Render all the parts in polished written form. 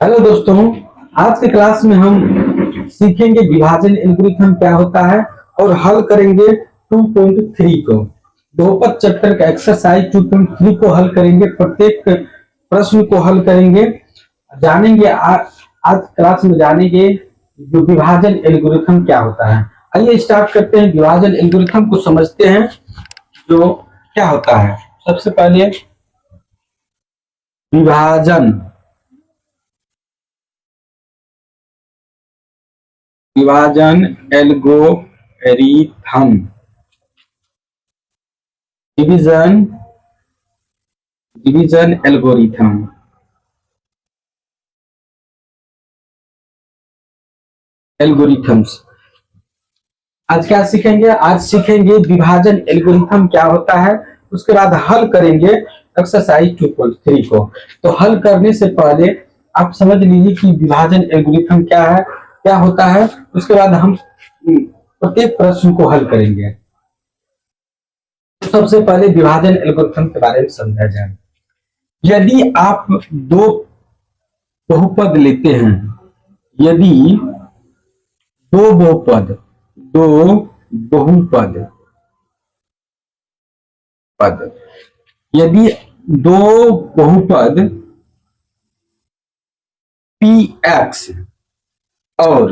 Hello दोस्तों, आज के क्लास में हम सीखेंगे विभाजन एल्गोरिथम क्या होता है और हल करेंगे 2.3 को। बहुपद चैप्टर का एक्सरसाइज 2.3 को हल करेंगे। प्रत्येक प्रश्न को हल करेंगे, जानेंगे। आज क्लास में जानेंगे जो विभाजन एल्गोरिथम क्या होता है। आइए स्टार्ट करते हैं, विभाजन एल्गोरिथम को समझते हैं जो क्या होता है। सबसे पहले विभाजन विभाजन algorithm division division algorithm algorithms. आज क्या सीखेंगे? आज सीखेंगे विभाजन एल्गोरिथम क्या होता है, उसके बाद हल करेंगे एक्सरसाइज 2.3 को। तो हल करने से पहले आप समझ लीजिए कि विभाजन एल्गोरिथम क्या है, क्या होता है। उसके बाद हम प्रत्येक प्रश्न को हल करेंगे। तो सबसे पहले विभाजन एल्गोरिथम के बारे में समझा जाए। यदि आप दो बहुपद लेते हैं, यदि दो बहुपद पद यदि दो बहुपद px और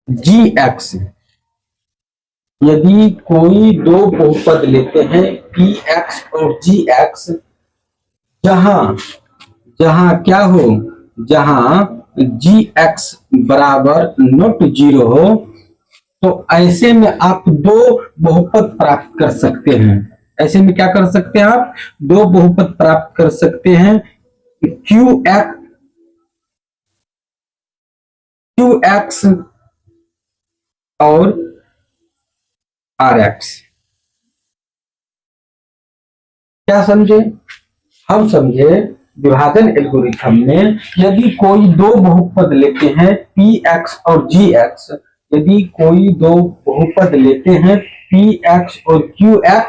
gx, यदि कोई दो बहुपद लेते हैं px और gx, जहां जहां क्या हो, जहां gx बराबर नॉट जीरो हो, तो ऐसे में आप दो बहुपद प्राप्त कर सकते हैं। ऐसे में क्या कर सकते हैं? आप दो बहुपद प्राप्त कर सकते हैं। QX और RX। क्या समझे? हम समझे विभाजन एल्गोरिथम में यदि कोई दो बहुपद लेते हैं px और gx, यदि कोई दो बहुपद लेते हैं px और qx,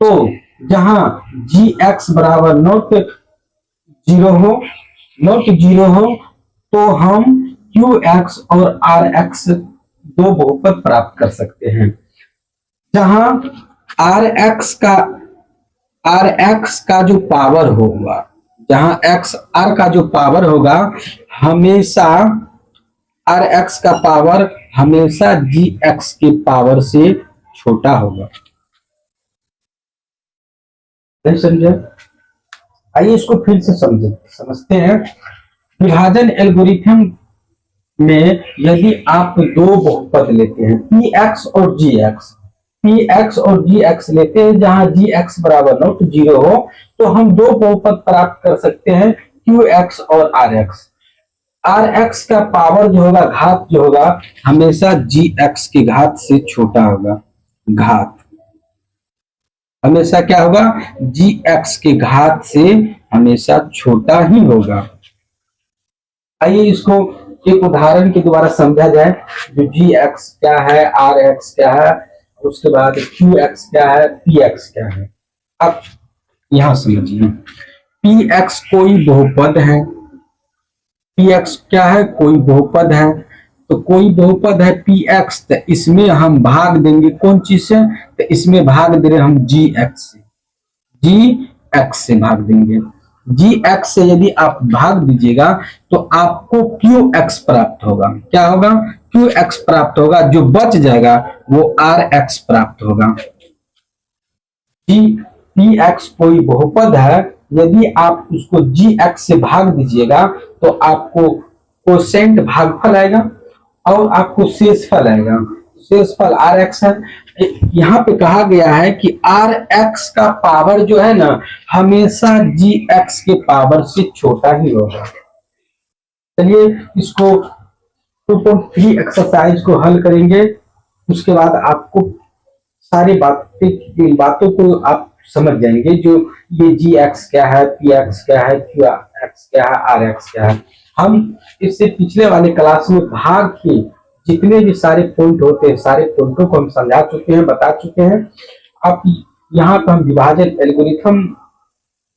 तो जहां gx बराबर नॉट जीरो हो, तो हम qx और rx दो बहुपद प्राप्त कर सकते हैं। जहां rx का जो पावर होगा, जहां r का जो पावर होगा, हमेशा rx का पावर हमेशा gx के पावर से छोटा होगा। नहीं समझे? आइए इसको फिर से समझते हैं। विभाजन एल्गोरिथम में यदि आप दो बहुपद लेते हैं px और gx लेते हैं, जहां gx बराबर नॉट जीरो हो, तो हम दो बहुपद प्राप्त कर सकते हैं qx और rx का पावर जो होगा, घात जो होगा, हमेशा gx के घात से छोटा होगा। घात हमेशा क्या होगा? gx के घात से हमेशा छोटा ही होगा। आइए इसको एक उदाहरण के द्वारा समझा जाए। जो gx क्या है, rx क्या है, उसके बाद qx क्या है, px क्या है। अब यहां समझिए, px कोई बहुपद है, px क्या है? कोई बहुपद है। तो कोई बहुपद है px, तो इसमें हम भाग देंगे कौन चीज से? तो इसमें भाग दे रहे हम gx से भाग देंगे। gx से यदि आप भाग दीजिएगा तो आपको qx प्राप्त होगा। क्या होगा? qx प्राप्त होगा। जो बच जाएगा वो rx प्राप्त होगा। px कोई बहुपद है, यदि आप उसको gx से भाग दीजिएगा तो आपको कोसेंट भागफल आएगा और आपको शेषफल आएगा। शेषफल rx है। यहाँ पे कहा गया है कि rx का पावर जो है ना, हमेशा gx के पावर से छोटा ही होगा। चलिए इसको 2.3 एक्सरसाइज को हल करेंगे। उसके बाद आपको सारी बातों को आप समझ जाएंगे। जो ये gx क्या है, px क्या है, qx क्या है, rx क्या है। हम इससे पिछले वाले क्लास में भाग के जितने भी सारे पॉइंट होते हैं, सारे पॉइंटों को हम समझा चुके हैं, बता चुके हैं। अब यहाँ पर हम विभाजन एल्गोरिथम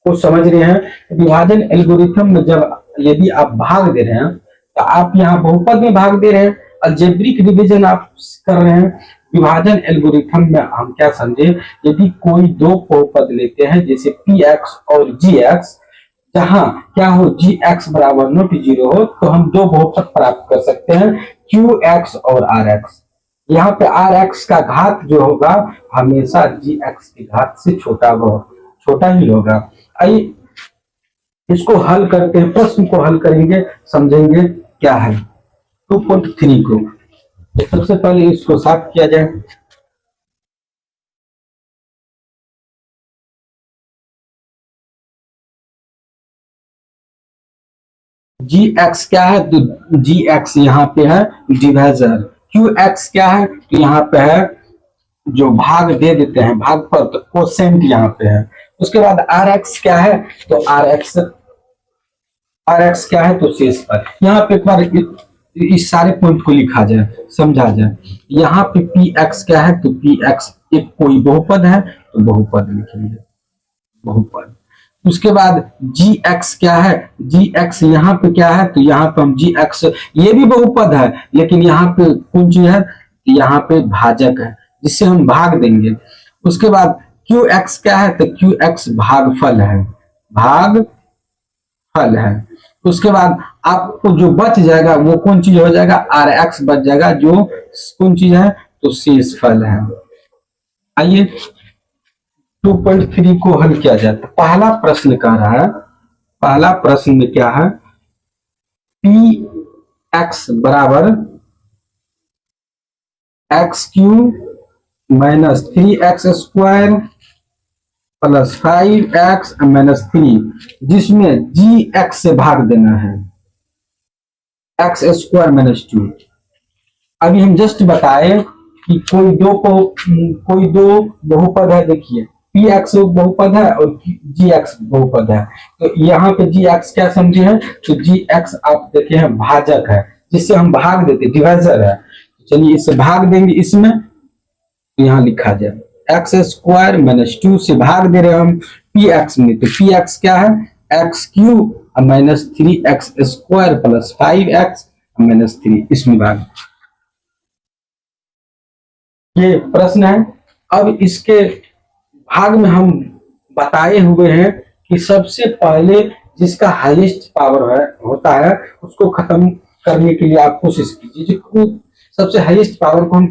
को समझ रहे हैं। विभाजन एल्गोरिथम में जब यदि आप भाग दे रहे हैं तो आप यहाँ बहुपद में भाग दे रहे हैं, अलजेब्रिक डिवीजन आप कर रहे हैं। विभाजन एल्गोरिथम में हम क्या समझे, यदि कोई दो बहुपद लेते हैं जैसे पी एक्स और जी एक्स, जहां क्या हो जी एक्स बराबर नॉट जीरो हो, तो हम दो बहुपद प्राप्त कर सकते हैं क्यू एक्स और आर एक्स। यहाँ पे आर एक्स का घात जो होगा हमेशा जी एक्स की घात से छोटा ही होगा। आइए इसको हल करते हैं, प्रश्न को हल करेंगे, समझेंगे क्या है 2.3 को। तो सबसे पहले इसको साफ किया जाए। जी एक्स क्या है, तो जी एक्स यहाँ पे है डिवाइजर। क्यू एक्स क्या है, तो यहाँ पे है जो भाग दे देते हैं भाग पर, तो कोसेंट यहाँ पे है। उसके बाद आर एक्स क्या है, तो आर एक्स क्या है, तो शेष पर। यहाँ पे एक बार इस सारे पॉइंट को लिखा जाए, समझा जाए। यहाँ पे पी एक्स क्या है, तो पी एक्स एक कोई बहुपद है, तो बहुपद लिखेंगे, बहुपद। उसके बाद जी एक्स क्या है, जी एक्स यहाँ पे क्या है, तो यहाँ पे हम जी एक्स, ये भी बहुपद है लेकिन यहाँ पे कौन चीज है, यहाँ पे भाजक है जिससे हम भाग देंगे। उसके बाद क्यू एक्स क्या है, तो क्यू एक्स भागफल है, भागफल है। उसके बाद आपको जो बच जाएगा वो कौन चीज हो जाएगा, आर एक्स बच जाएगा, जो कौन चीज है, तो शेषफल है। आइए 2.3 को हल किया जाए। तो पहला प्रश्न कह रहा है, पहला प्रश्न में क्या है, पी एक्स बराबर x Q minus 3x square plus 5x minus 3, जिसमें जी एक्स से भाग देना है, एक्स स्क्वायर माइनस 2। अभी हम जस्ट बताए कि कोई दो बहुपद है, देखिए पी एक्स बहुपद है और जी एक्स बहुपद है। तो यहाँ पे जी एक्स क्या समझे हैं, तो जी एक्स आप देखे हैं भाजक है, जिससे हम भाग देते, डिवाइजर है। चलिए इससे भाग देंगे, इसमें यहाँ लिखा जाए एक्स स्क्वायर माइनस 2 से भाग दे रहे हैं हम पी एक्स में, तो पी एक्स क्या है, x Q minus 3x square plus 5x minus 3, इसमें भाग। ये प्रश्न है। अब इसके भाग में हम बताए हुए हैं कि सबसे पहले जिसका हाईएस्ट पावर है होता है उसको खत्म करने के लिए आप कोशिश कीजिए, सबसे हाईएस्ट पावर को हम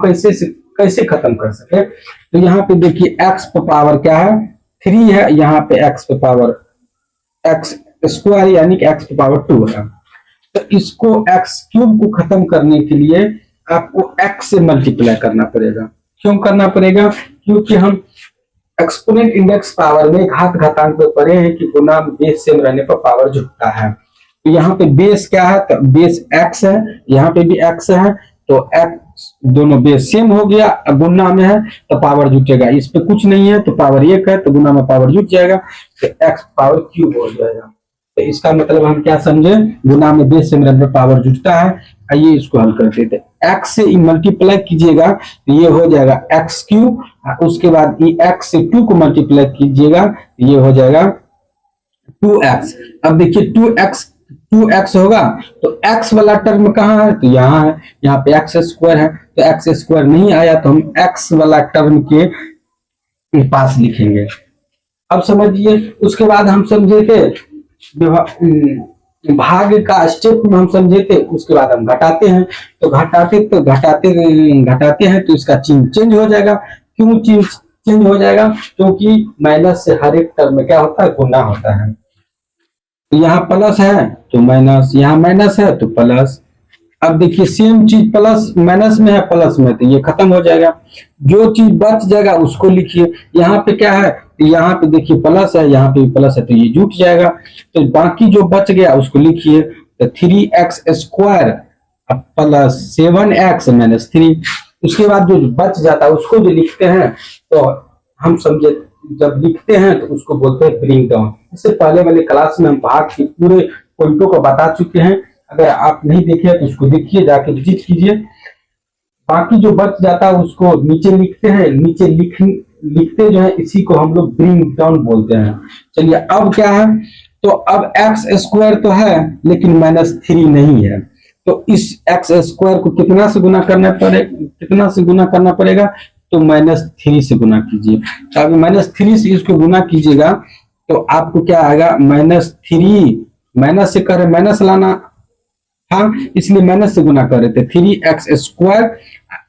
कैसे खत्म कर सके। तो यहाँ पे देखिए x पे पावर क्या है, 3 है, यहाँ पे x पे पावर x स्क्वायर यानी कि x पे पावर 2 है। तो इसको x क्यूब को खत्म करने के लिए आपको x से मल्टीप्लाई करना पड़ेगा। क्यों करना पड़ेगा, क्योंकि हम एक्सपोनेंट इंडेक्स पावर में घात घातांक पे पढ़े हैं कि गुना बेस सेम रहने पर पावर जुटता है। तो यहाँ पे बेस क्या है, तो बेस x है, यहाँ पे भी x है, तो x दोनों बेस सेम हो गया, गुना में है तो पावर जुटेगा, इस पे कुछ नहीं है तो पावर 1 है तो गुना में पावर जुट जाएगा, तो x पावर क्यूब हो जाएगा। तो इसका मतलब हम क्या समझे, गुना में बेस सेम रहने पर पावर जुटता है। आइए इसको हल करते थे, x से मल्टीप्लाई कीजिएगा तो ये हो जाएगा x क्यूब, उसके बाद x से 2 को मल्टीप्लाई कीजिएगा ये हो जाएगा 2x। अब देखिए 2x होगा तो x वाला टर्म कहाँ है, तो यहाँ है, यहाँ पे x स्क्वायर है, तो x स्क्वायर नहीं आया तो हम x वाला टर्म के पास लिखेंगे। अब समझिए, उसके बाद हम समझे थे भाग का स्टेप में हम समझे थे, उसके बाद हम घटाते हैं, तो घटाते हैं तो इसका चिन्ह चेंज हो जाएगा। क्यों चेंज हो जाएगा, क्योंकि माइनस से हर एक टर्म में क्या होता है, गुना होता है। तो यहाँ प्लस है तो माइनस, यहाँ माइनस है तो प्लस। अब देखिए सेम चीज प्लस माइनस में है प्लस में, तो ये खत्म हो जाएगा, जो चीज बच जाएगा उसको लिखिए। यहाँ पे क्या है, यहाँ पे देखिए प्लस है, यहाँ पे प्लस है तो ये जुट जाएगा, तो बाकी जो बच गया उसको लिखिए। तो 3x square plus 7x minus 3। उसके बाद जो बच जाता है उसको जो लिखते हैं, तो हम समझे जब लिखते हैं तो उसको बोलते हैं ब्रिंग डाउन। इससे पहले वाले क्लास में हम भाग के पूरे पॉइंटों को बता चुके हैं, अगर आप नहीं देखे तो उसको देखिए, जाके विजिट कीजिए। बाकी जो बच जाता है उसको नीचे लिखते हैं, नीचे लिखते जो है इसी को हम लोग ब्रिंग डाउन बोलते हैं। चलिए अब क्या है, तो अब एक्स स्क्वायर तो है लेकिन -3 नहीं है, तो इस एक्स स्क्वायर को कितना से गुना करना पड़ेगा, कितना से गुना करना पड़ेगा, तो -3 से गुना कीजिए। तो अभी -3 से इसको गुना कीजिएगा तो आपको क्या आएगा, -3 माइनस से कर माइनस लाना था, इसलिए माइनस से गुना कर रहे थे, 3x स्क्वायर,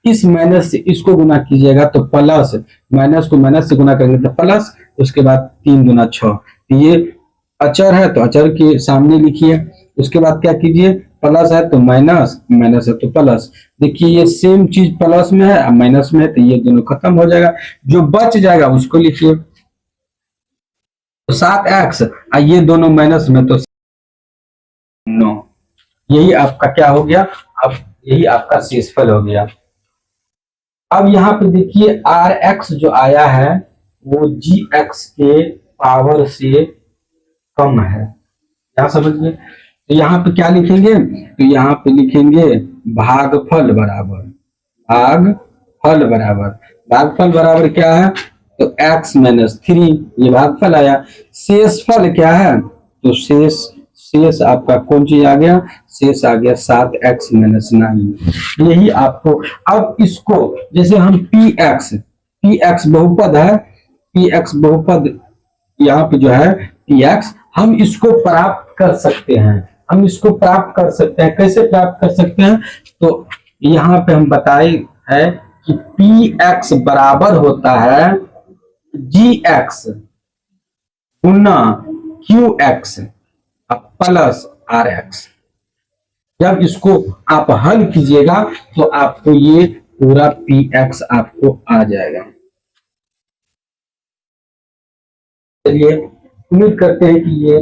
इस माइनस से इसको गुना कीजिएगा तो प्लस, माइनस को माइनस से गुना करेंगे तो प्लस, उसके बाद 3 गुना 6, ये अचर है तो अचर के सामने लिखिए, उसके बाद क्या कीजिए, प्लस है तो माइनस, माइनस है तो प्लस, देखिए ये सेम चीज प्लस में है माइनस में है, तो ये दोनों खत्म हो जाएगा, जो बच जाएगा उसको लिखिए, तो 7x, ये दोनों माइनस में तो 9, यही आपका क्या हो गया, अब यही आपका शेषफल हो गया। अब यहाँ पे देखिए Rx जो आया है वो Gx के पावर से कम है, क्या समझिए, तो यहाँ पे क्या लिखेंगे, तो यहाँ पे लिखेंगे भागफल बराबर, भागफल बराबर, भागफल बराबर क्या है, तो x - 3, ये भागफल आया, शेषफल क्या है, तो शेष आपका कौन चीज आ गया, शेष आ गया 7x - 9, यही आपको। अब इसको जैसे हम px बहुपद है, px बहुपद यहाँ पे जो है px, हम इसको प्राप्त कर सकते हैं, हम इसको प्राप्त कर सकते हैं, कैसे प्राप्त कर सकते हैं, तो यहाँ पे हम बताए है कि px बराबर होता है gx गुना qx प्लस Rx। जब इसको आप हल कीजिएगा तो आपको ये पूरा px आपको आ जाएगा। चलिए उम्मीद करते हैं कि ये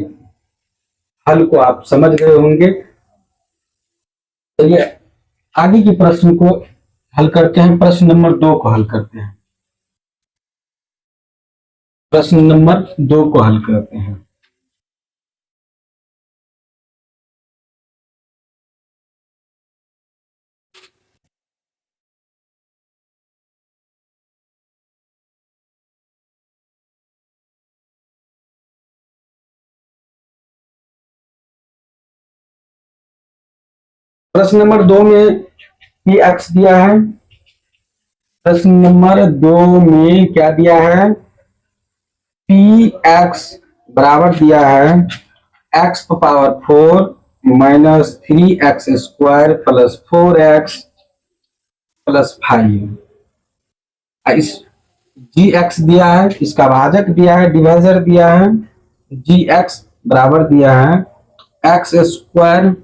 हल को आप समझ गए होंगे। चलिए आगे के प्रश्न को हल करते हैं, प्रश्न नंबर 2 को हल करते हैं, प्रश्न नंबर 2 को हल करते हैं। प्रश्न नंबर 2 में px दिया है, प्रश्न नंबर 2 में क्या दिया है, px बराबर दिया है x power 4 minus 3x square plus 4x plus 5, इस gx दिया है, इसका भाजक दिया है, डिवाइजर दिया है, gx बराबर दिया है x स्क्वायर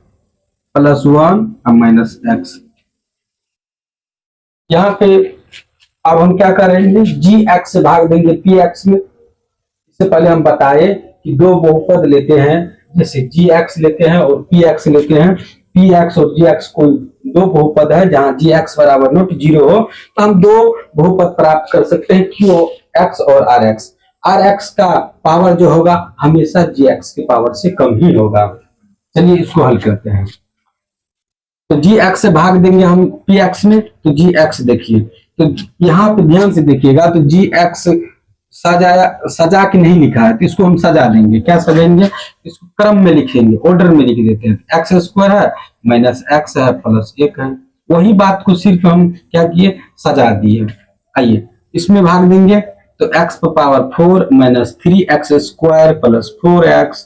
प्लस 1 और माइनस x। यहाँ पे अब हम क्या करेंगे, gx से भाग देंगे px में। इससे पहले हम बताए कि दो बहुपद लेते हैं, जैसे gx लेते हैं और px लेते हैं, px और gx कोई दो बहुपद है जहां gx बराबर नॉट 0 हो, तो हम दो बहुपद प्राप्त कर सकते हैं, qx और rx। rx का पावर जो होगा हमेशा gx के पावर से कम ही होगा। चलिए इसको हल करते हैं, तो gx से भाग देंगे हम px में, तो gx देखिए, तो यहाँ पे ध्यान से देखिएगा, तो gx सजा के नहीं लिखा है, तो इसको हम सजा देंगे, क्या सजाएंगे, इसको क्रम में लिखेंगे, ऑर्डर में लिख देते हैं, एक्स स्क्वायर है माइनस एक्स है प्लस 1 है, वही बात को सिर्फ हम क्या किए, सजा दिए। आइए इसमें भाग देंगे, तो x power 4 minus 3x square plus 4x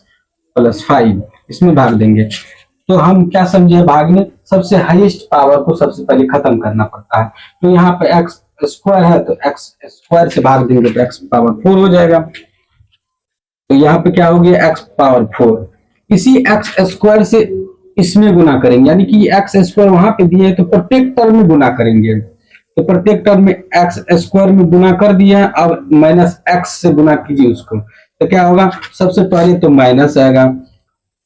plus 5, इसमें भाग देंगे। तो हम क्या समझे भाग में, सबसे हाईएस्ट पावर को सबसे पहले खत्म करना पड़ता है, तो यहाँ पे x स्क्वायर है तो x स्क्वायर से भाग देंगे तो x पावर 4 हो जाएगा, तो यहाँ पे क्या हो गया x पावर 4, इसी x स्क्वायर से इसमें गुना करेंगे, यानी कि x स्क्वायर वहां पे दिए तो प्रत्येक टर्म में गुना करेंगे, तो प्रत्येक टर्म में x स्क्वायर में गुना कर दिया, अब माइनस x से गुना कीजिए उसको, तो क्या होगा, सबसे पहले तो माइनस आएगा,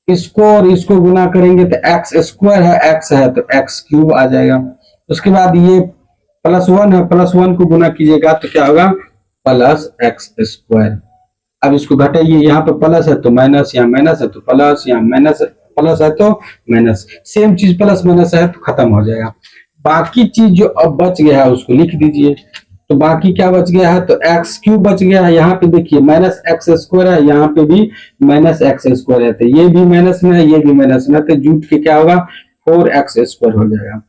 इसको और इसको गुना करेंगे तो एक्स स्क्वायर है, एक्स है तो एक्स क्यूब आ जाएगा, उसके बाद ये प्लस 1 है, प्लस 1 को गुना कीजिएगा तो क्या होगा, प्लस एक्स स्क्वायर। अब इसको घटाइए, यहाँ पे प्लस है तो माइनस, यहाँ माइनस है तो प्लस, यहाँ माइनस प्लस है तो माइनस, सेम चीज प्लस माइनस है तो खत्म हो जाएगा। बाकी चीज जो अब बच गया है उसको लिख दीजिए, तो बाकी क्या बच गया है, तो एक्स क्यूब बच गया है। यहाँ पे देखिए माइनस एक्स स्क्वायर है, यहाँ पे भी माइनस एक्स स्क्वायर है, तो ये भी माइनस में है, ये भी माइनस में है, तो जुट के क्या होगा, 4x² हो जाएगा।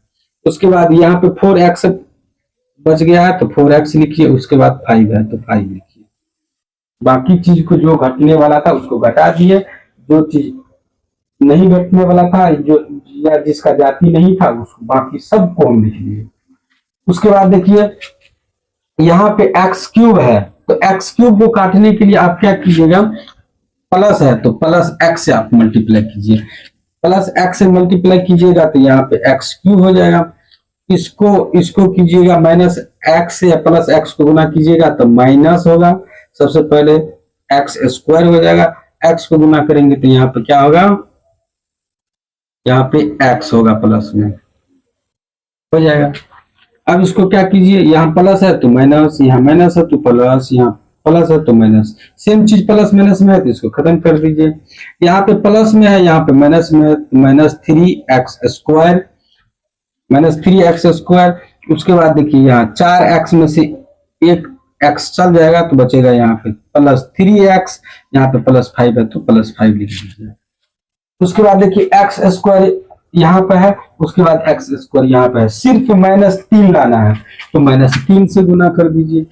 उसके बाद यहाँ पे 4x बच गया है, तो 4x लिखिए, उसके बाद 5 है तो 5 लिखिए। बाकी चीज को जो घटने वाला था उसको घटा दिए, जो चीज नहीं घटने वाला था, जो या जिसका जाति नहीं था, उसको बाकी सबको हम लिख लिए। उसके बाद देखिए यहाँ पे एक्स क्यूब है, तो एक्स क्यूब को काटने के लिए आप क्या कीजिएगा, प्लस है तो प्लस एक्स से आप मल्टीप्लाई कीजिए, प्लस एक्स से मल्टीप्लाई कीजिएगा तो यहाँ पे एक्स क्यूब हो जाएगा। इसको इसको कीजिएगा माइनस एक्स या प्लस एक्स को गुना कीजिएगा तो माइनस होगा। सबसे पहले एक्स स्क्वायर हो जाएगा, एक्स को गुना करेंगे तो यहाँ पे क्या होगा, यहाँ पे एक्स होगा प्लस में हो जाएगा। अब इसको क्या कीजिए, यहाँ प्लस है तो माइनस, यहाँ माइनस है तो प्लस, यहाँ प्लस है तो माइनस, सेम चीज प्लस माइनस में है तो इसको खत्म कर दीजिए। यहाँ पे प्लस में है, यहाँ पे माइनस में है, तो -3x², -3x²। उसके बाद देखिए यहाँ 4x में से एक x चल जाएगा तो बचेगा यहाँ पे +3x, यहाँ पे +5 है तो +5 लिख दीजिए। उसके बाद देखिए x² यहाँ पे है, उसके बाद x² यहाँ पे है, सिर्फ -3 लाना है तो -3 से गुना कर दीजिए।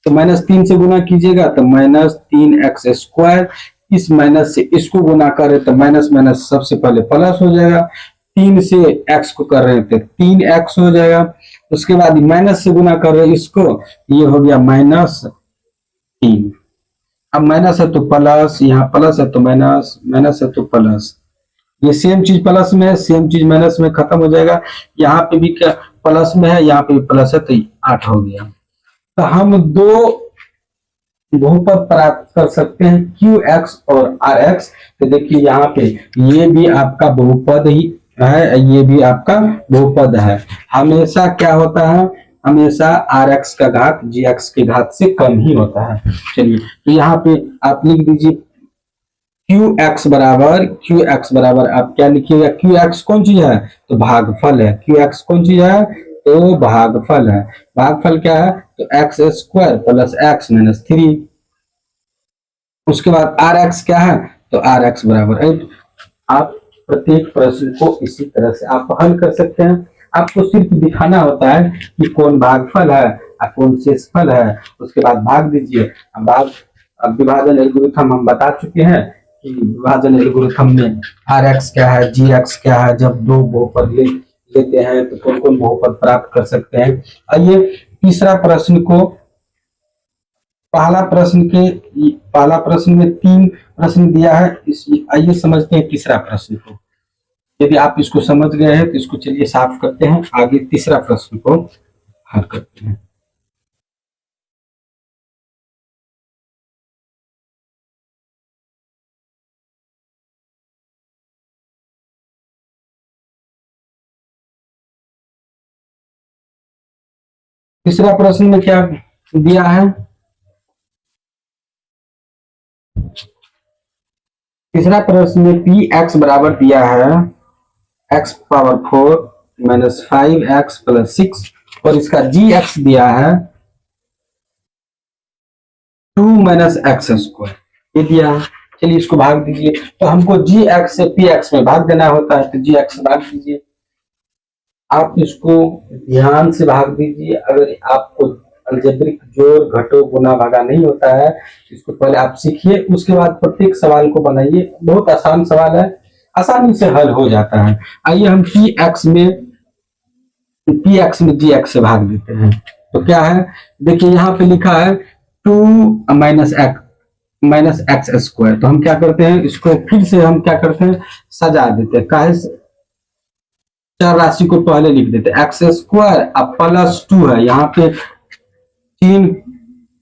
तो -3 से गुना कीजिएगा तो -3x², इस माइनस से इसको गुना करें तो माइनस माइनस सबसे पहले प्लस हो जाएगा, 3 से x को कर रहे हैं तो 3x हो जाएगा। उसके बाद माइनस से गुना कर रहे हैं इसको, ये हो गया -3। अब माइनस है तो प्लस, यहाँ प्लस है तो माइनस, माइनस है तो प्लस, ये सेम चीज प्लस में है, सेम चीज माइनस में खत्म हो जाएगा। यहाँ पे भी क्या प्लस में है, यहाँ पे भी प्लस है तो 8 हो गया। तो हम दो बहुपद प्राप्त कर सकते हैं QX और RX। तो देखिए यहाँ पे ये भी आपका बहुपद ही है, ये भी आपका बहुपद है। हमेशा क्या होता है, हमेशा RX का घात GX के घात से कम ही होता है। चलिए तो यहाँ पे आप लिख दीजिए QX बराबर आप क्या लिखिएगा, QX कौन चीज है, तो भागफल है। QX कौन चीज है, तो भागफल है। भागफल क्या है, तो x² + x - 3। उसके बाद RX क्या है, तो RX बराबर 8। आप प्रत्येक प्रश्न को इसी तरह से आप हल कर सकते हैं। आपको सिर्फ दिखाना होता है कि कौन भागफल है और कौन शेषफल है, उसके बाद भाग दीजिए। अब विभाजन एल्गोरिथम हम बता चुके हैं कि विभाजन एल्गोरिथम में RX क्या है, GX क्या है, जब दो बहुपद लेते हैं तो कौन कौन बहुपद प्राप्त कर सकते हैं। आइए तीसरा प्रश्न को, पहला प्रश्न में 3 प्रश्न दिया है, आइए समझते हैं तीसरा प्रश्न को। यदि आप इसको समझ गए हैं तो इसको चलिए साफ करते हैं, आगे तीसरा प्रश्न को हल करते हैं। तीसरा प्रश्न में क्या दिया है, तीसरा प्रश्न में px बराबर दिया है x⁴ - 5x + 6 और इसका gx दिया है 2 - x², ये दिया है। चलिए इसको भाग दीजिए। तो हमको gx से px में भाग देना होता है, तो gx भाग दीजिए। आप इसको ध्यान से भाग दीजिए। अगर आपको अलजेब्रिक जोड़ घटो गुना भागा नहीं होता है, इसको पहले आप सीखिए, उसके बाद प्रत्येक सवाल को बनाइए। बहुत आसान सवाल है, आसानी से हल हो जाता है। आइए हम px में gx से भाग देते हैं। तो क्या है, देखिए यहाँ पे लिखा है 2 - x²। तो हम क्या करते हैं, इसको फिर से हम क्या करते हैं, सजा देते हैं। काहे, चार राशि को पहले लिख देते हैं, x² अब +2 है, यहाँ पे 3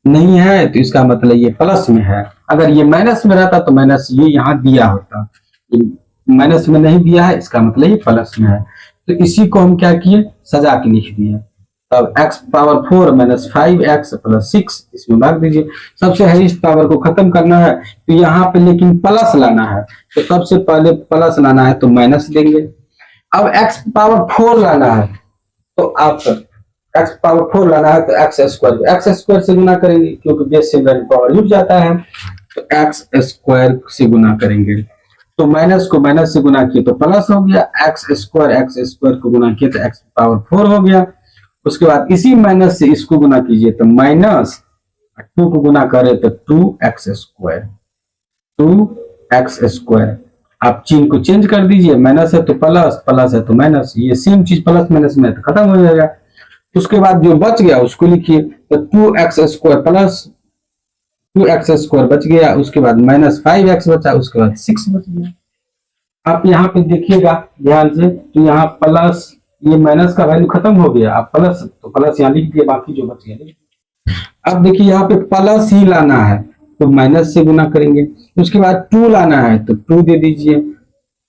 नहीं है तो इसका मतलब ये प्लस में है। अगर ये माइनस में रहता तो माइनस ये यहाँ दिया होता, ये माइनस में नहीं दिया है, इसका मतलब ये प्लस में है। तो इसी को हम क्या किए, सजा के लिख दिए। तब x⁴ - 5x + 6 इसमें भाग दीजिए। सबसे हाईएस्ट पावर को खत्म करना है तो यहाँ पे लेकिन प्लस लाना है, तो सबसे पहले प्लस लाना है तो माइनस देंगे। अब x⁴ लाना है तो आप एक्स पावर 4 लाना है तो एक्स स्क्वायर से गुना करेंगे क्योंकि बेस से पावर जुड़ जाता है, तो एक्स स्क्वायर से गुना करेंगे। तो माइनस को माइनस से गुना किए तो प्लस हो गया, एक्स स्क्वायर को गुना किए तो एक्स पावर 4 हो गया। उसके बाद इसी माइनस से इसको गुना कीजिए तो माइनस 2 को गुना करें तो 2x स्क्वायर। आप चिन्ह को चेंज कर दीजिए, माइनस है तो प्लस, प्लस है तो माइनस, ये सेम चीज प्लस माइनस में तो खत्म हो जाएगा। उसके बाद जो बच गया उसको लिखिए, तो 2x square plus 2x square बच गया, उसके बाद माइनस 5x बचा, उसके बाद 6 बच गया। आप यहाँ पे देखिएगा ध्यान से, तो यहाँ प्लस, ये माइनस का वैल्यू खत्म हो गया, आप प्लस तो प्लस यहाँ लिख दिए, बाकी जो बच गया। अब देखिए यहाँ पे प्लस ही लाना है तो माइनस से गुना करेंगे। उसके बाद 2 लाना है तो 2 दे दीजिए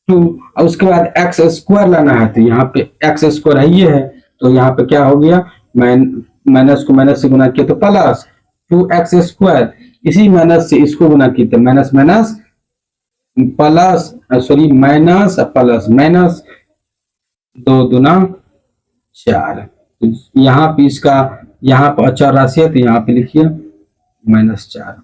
2, और उसके बाद एक्स स्क्वायर लाना है तो यहाँ पे एक्स स्क्वायर है ये है, तो यहाँ पे क्या हो गया, माइनस को माइनस से गुना किया तो प्लस 2x स्क्वायर, इसी माइनस से इसको गुना किया तो minus minus plus, sorry minus plus, minus 2 दूना 4। यहाँ पे इसका, यहाँ पर अचर राशि है तो यहाँ पे लिखिए -4।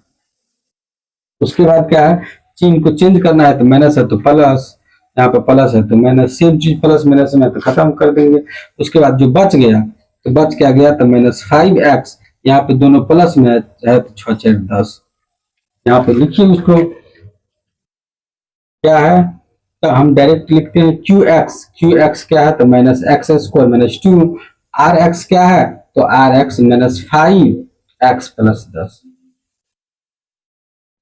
उसके बाद क्या है, चिन्ह को चेंज करना है तो माइनस है तो प्लस, यहाँ पे प्लस है तो माइनस, सेम चीज प्लस माइनस में तो खत्म कर देंगे। उसके बाद जो बच गया तो बच क्या गया तो -5x, यहाँ पे दोनों प्लस में है तो 6 4 10, यहाँ पे लिखिए उसको क्या है, तो हम डायरेक्ट लिखते हैं QX क्या है तो -x स्क्वायर -2, RX क्या है तो RX -5x + 10।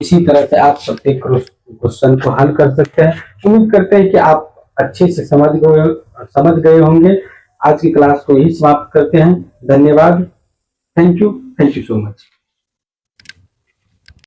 इसी तरह से आप प्रत्येक क्वेश्चन को हल कर सकते हैं। उम्मीद करते हैं कि आप अच्छे से समझ गए होंगे। आज की क्लास को ही समाप्त करते हैं। धन्यवाद। Thank you so much.